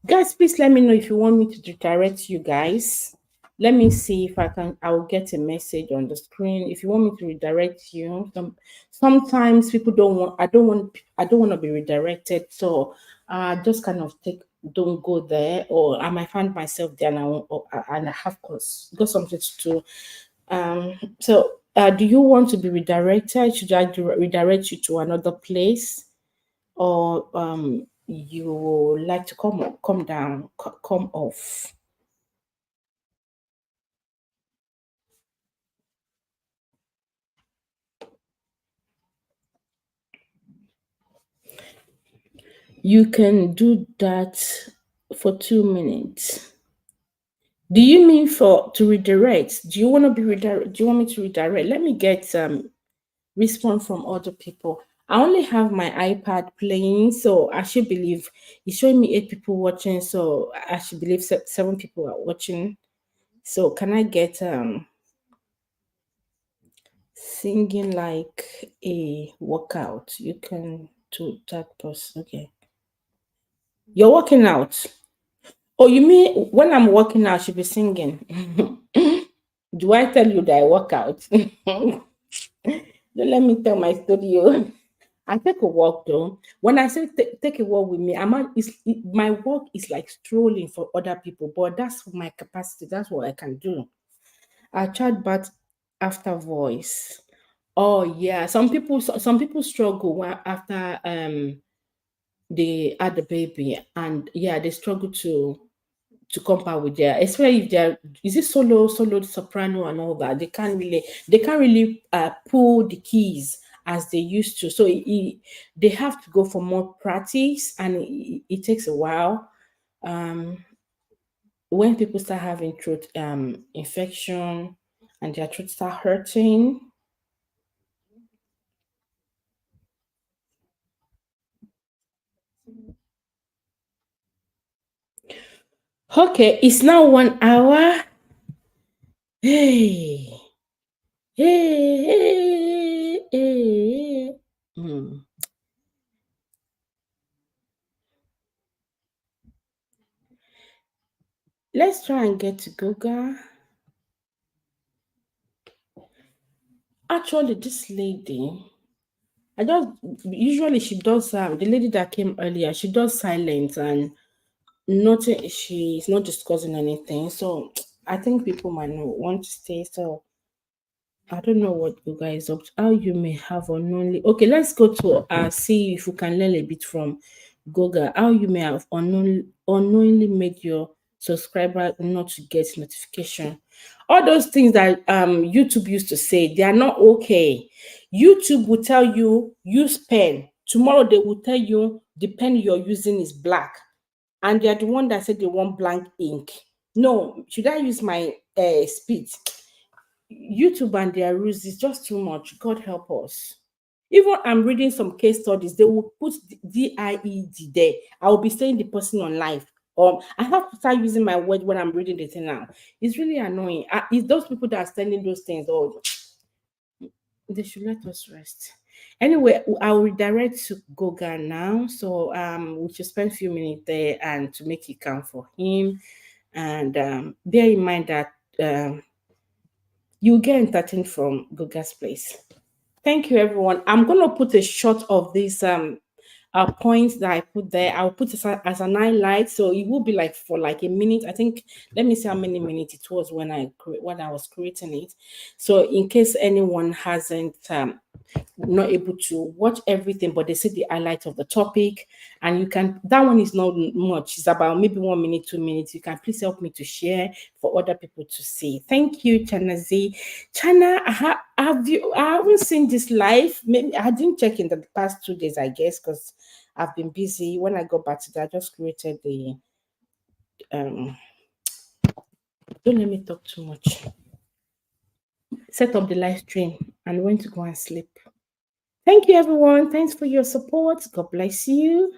Guys, please let me know if you want me to redirect you guys. Let me see if I will get a message on the screen. If you want me to redirect you, sometimes people I don't want to be redirected. So just kind of don't go there, or I might find myself there and I have got something to do. Do you want to be redirected? Should I redirect you to another place? Or you would like to come down, come off? You can do that for 2 minutes. Do you mean to redirect? Do you want to be redirect? Do you want me to redirect? Let me get response from other people. I only have my iPad playing, so I should believe it's showing me 8 people watching. So I should believe 7 people are watching. So can I get singing like a workout? You can do that person. Okay. You're working out. Oh, you mean when I'm working out, I should be singing? Do I tell you that I work out? Don't let me tell my story. I take a walk though. When I say take a walk with me, my work is like strolling for other people, but that's my capacity. That's what I can do. I chat back after voice. Oh yeah, some people struggle after they had the baby, and yeah, they struggle to compare with their, especially if they're is it solo soprano and all that. They can't really pull the keys as they used to. So they have to go for more practice, and it takes a while. Um, when people start having throat infection and their throat start hurting. Okay, it's now 1 hour. Hey, hey, hey. Let's try and get to Goga. Actually, this lady, I just usually she does the lady that came earlier, she does silence and nothing, she's not discussing anything. So I think people might not want to stay. So I don't know what you guys up to. How you may have unknowingly. Okay, let's go to see if we can learn a bit from Goga. How you may have unknowingly made your subscriber not to get notification. All those things that YouTube used to say, they are not okay. YouTube will tell you use pen. Tomorrow they will tell you the pen you're using is black, and they are the one that said they want blank ink. No, should I use my speed? YouTube and their rules is just too much. God help us. Even I'm reading some case studies, they will put DIED there. I will be saying the person on live. I have to start using my word when I'm reading the thing now. It's really annoying. It's those people that are sending those things. Oh, they should let us rest. Anyway, I'll redirect to Goga now. So we should spend a few minutes there and to make it count for him. And bear in mind that you get entertained from Goga's place. Thank you, everyone. I'm going to put a shot of this points that I put there. I'll put it as an highlight, so it will be like for like a minute. I think. Let me see how many minutes it was when I was creating it. So in case anyone hasn't not able to watch everything, but they see the highlight of the topic, and you can. That one is not much. It's about maybe 1 minute, 2 minutes. You can please help me to share for other people to see. Thank you, Chana Z. Chana, have you? I haven't seen this live. Maybe I didn't check in the past 2 days, I guess, because I've been busy. When I got back to that, I just created the. Don't let me talk too much. Set up the live stream and went to go and sleep. Thank you, everyone. Thanks for your support. God bless you.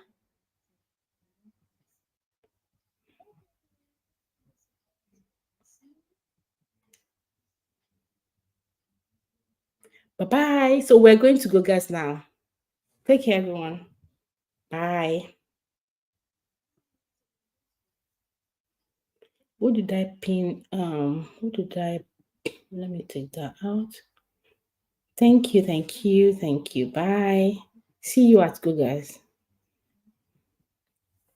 Bye bye. So we're going to go, guys, now. Take care, everyone. Bye. What did I pin? What did I? Let me take that out. Thank you, thank you, thank you. Bye. See you at Go, guys.